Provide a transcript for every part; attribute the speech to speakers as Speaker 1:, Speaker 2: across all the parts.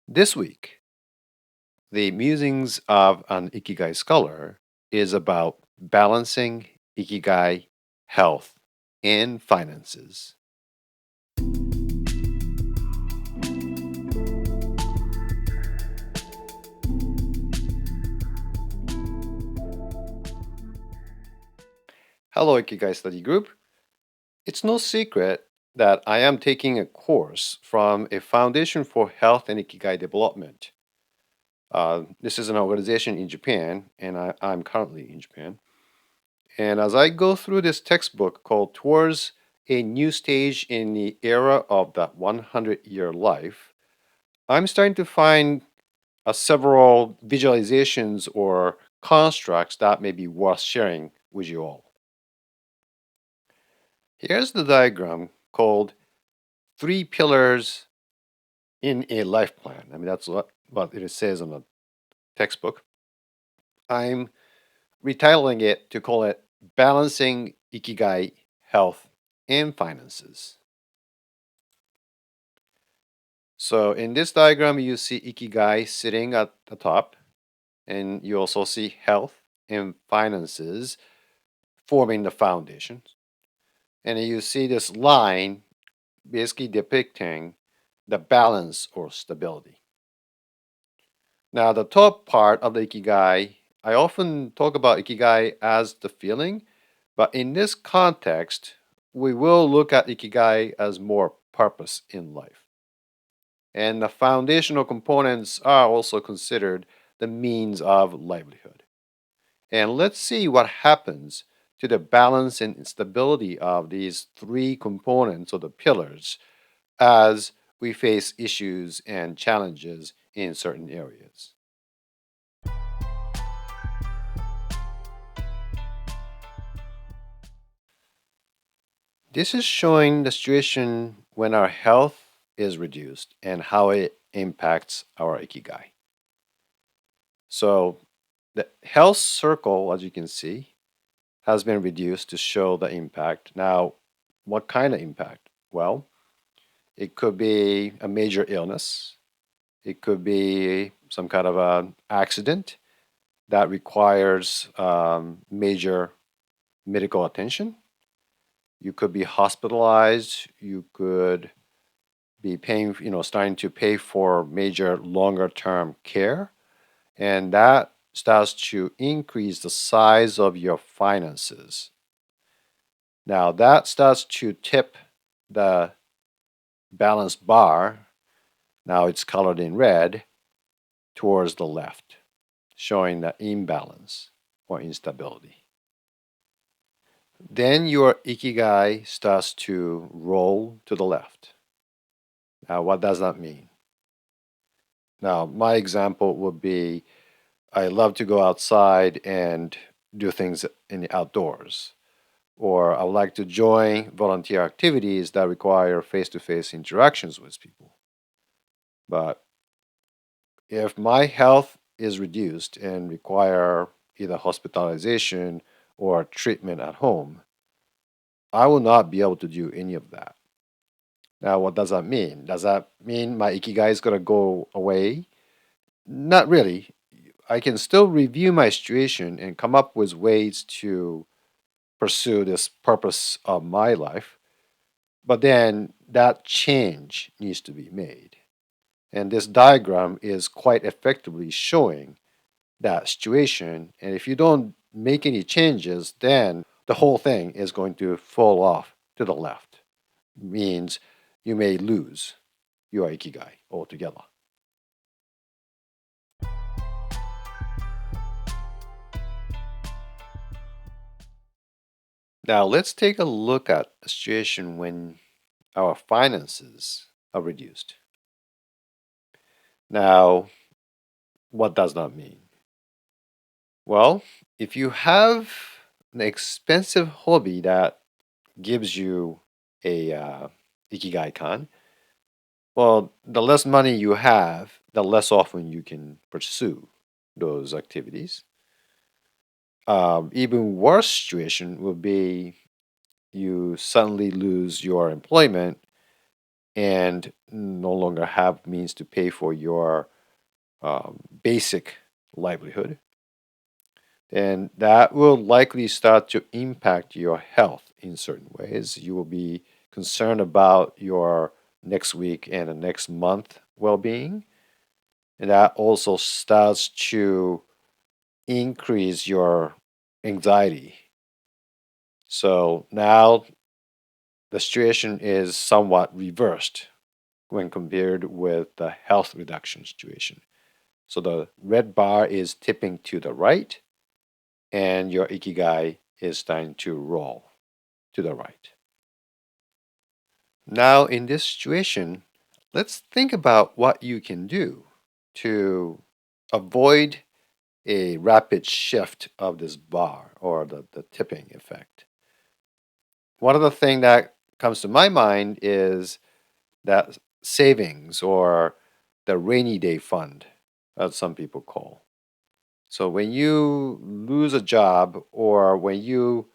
Speaker 1: This week, the Musings of an Ikigai Scholar is about balancing Ikigai, health, and finances. Hello, Ikigai Study Group. It's no secret that I am taking a course from a Foundation for Health and Ikigai Development. This is an organization in Japan, and I'm currently in Japan. And as I go through this textbook called Towards a New Stage in the Era of the 100-Year Life, I'm starting to find several visualizations or constructs that may be worth sharing with you all. Here's the diagram called Three Pillars in a Life Plan. I mean, that's what it says in the textbook. I'm retitling it to call it Balancing Ikigai, Health, and Finances. So in this diagram, you see Ikigai sitting at the top, and you also see health and finances forming the foundation. And you see this line basically depicting the balance or stability. Now, the top part of the Ikigai, I often talk about Ikigai as the feeling, but in this context, we will look at Ikigai as more purpose in life. And the foundational components are also considered the means of livelihood. And let's see what happens to the balance and stability of these three components or the pillars as we face issues and challenges in certain areas. This is showing the situation when our health is reduced and how it impacts our ikigai. So, the health circle, as you can see, has been reduced to show the impact. Now, what kind of impact? Well, it could be a major illness, it could be some kind of an accident that requires major medical attention. You could be hospitalized. You could be paying, starting to pay for major longer term care. And that starts to increase the size of your finances. Now, that starts to tip the balance bar. Now it's colored in red towards the left, showing the imbalance or instability. Then your ikigai starts to roll to the left. Now, what does that mean? Now, my example would be I love to go outside and do things in the outdoors, or I would like to join volunteer activities that require face to face interactions with people. But if my health is reduced and require either hospitalization or treatment at home, I will not be able to do any of that. Now, what does that mean? Does that mean my ikigai is going to go away? Not really. I can still review my situation and come up with ways to pursue this purpose of my life, but then that change needs to be made. And this diagram is quite effectively showing that situation. And if you don't make any changes, then the whole thing is going to fall off to the left. Means you may lose your ikigai altogether. Now let's take a look at a situation when our finances are reduced. Now, what does that mean? Well, if you have an expensive hobby that gives you a ikigai kan, well, the less money you have, the less often you can pursue those activities. Even worse situation would be you suddenly lose your employment and no longer have means to pay for your basic livelihood, then that will likely start to impact your health in certain ways. You will be concerned about your next week and the next month well being. And that also starts to increase your anxiety. So now the situation is somewhat reversed when compared with the health reduction situation. So the red bar is tipping to the right, and your ikigai is starting to roll to the right. Now, in this situation, let's think about what you can do to avoid a rapid shift of this bar or the tipping effect. One of the things that comes to my mind is that savings or the rainy day fund, as some people call. So when you lose a job or when you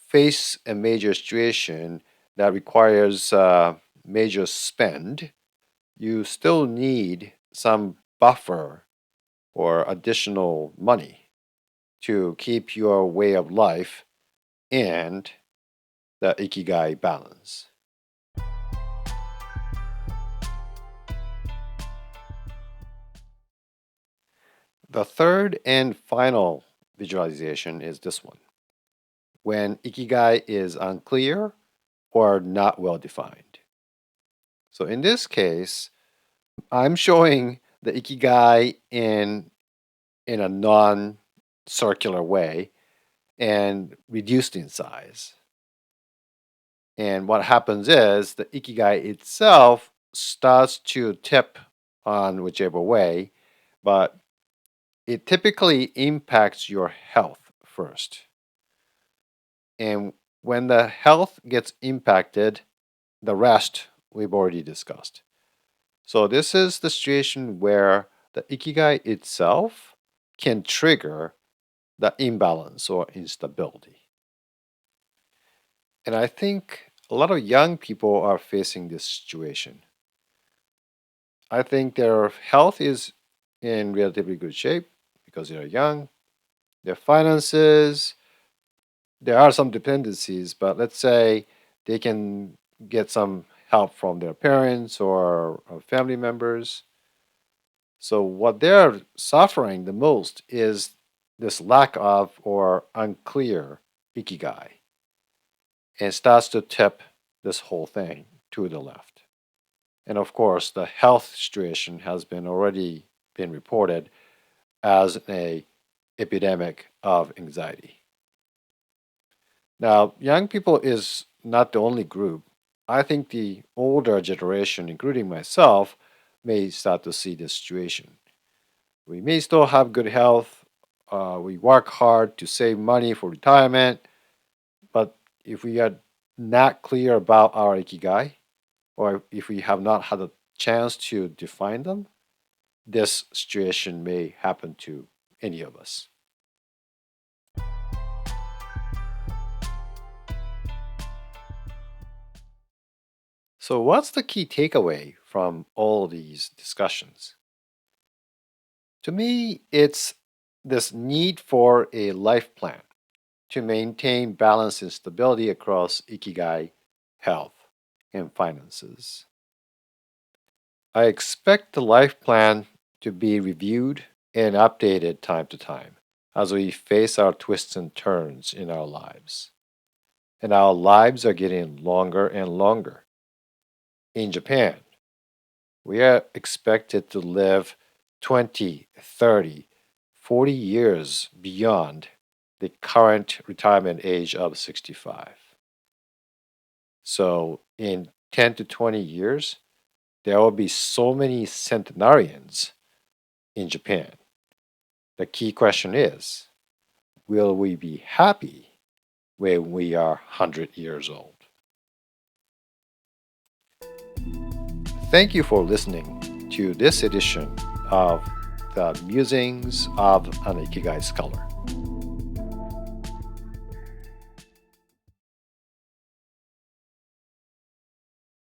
Speaker 1: face a major situation that requires major spend, you still need some buffer or additional money to keep your way of life and the ikigai balance. The third and final visualization is this one, when ikigai is unclear or not well defined. So in this case, I'm showing the ikigai in a non-circular way and reduced in size. And what happens is the ikigai itself starts to tip on whichever way, but it typically impacts your health first. And when the health gets impacted, the rest we've already discussed. So this is the situation where the ikigai itself can trigger the imbalance or instability. And I think a lot of young people are facing this situation. I think their health is in relatively good shape because they're young. Their finances, there are some dependencies, but let's say they can get some help from their parents or family members. So, what they're suffering the most is this lack of or unclear ikigai and starts to tip this whole thing to the left. And of course, the health situation has been already been reported as a epidemic of anxiety. Now, young people is not the only group. I think the older generation, including myself, may start to see this situation. We may still have good health. We work hard to save money for retirement, but if we are not clear about our ikigai, or if we have not had a chance to define them, this situation may happen to any of us. So, what's the key takeaway from all these discussions? To me, it's this need for a life plan to maintain balance and stability across ikigai, health, and finances. I expect the life plan to be reviewed and updated time to time as we face our twists and turns in our lives. And our lives are getting longer and longer. In Japan, we are expected to live 20, 30, 40 years beyond the current retirement age of 65. So, in 10 to 20 years, there will be so many centenarians in Japan. The key question is, will we be happy when we are 100 years old? Thank you for listening to this edition of the Musings of an Ikigai Scholar.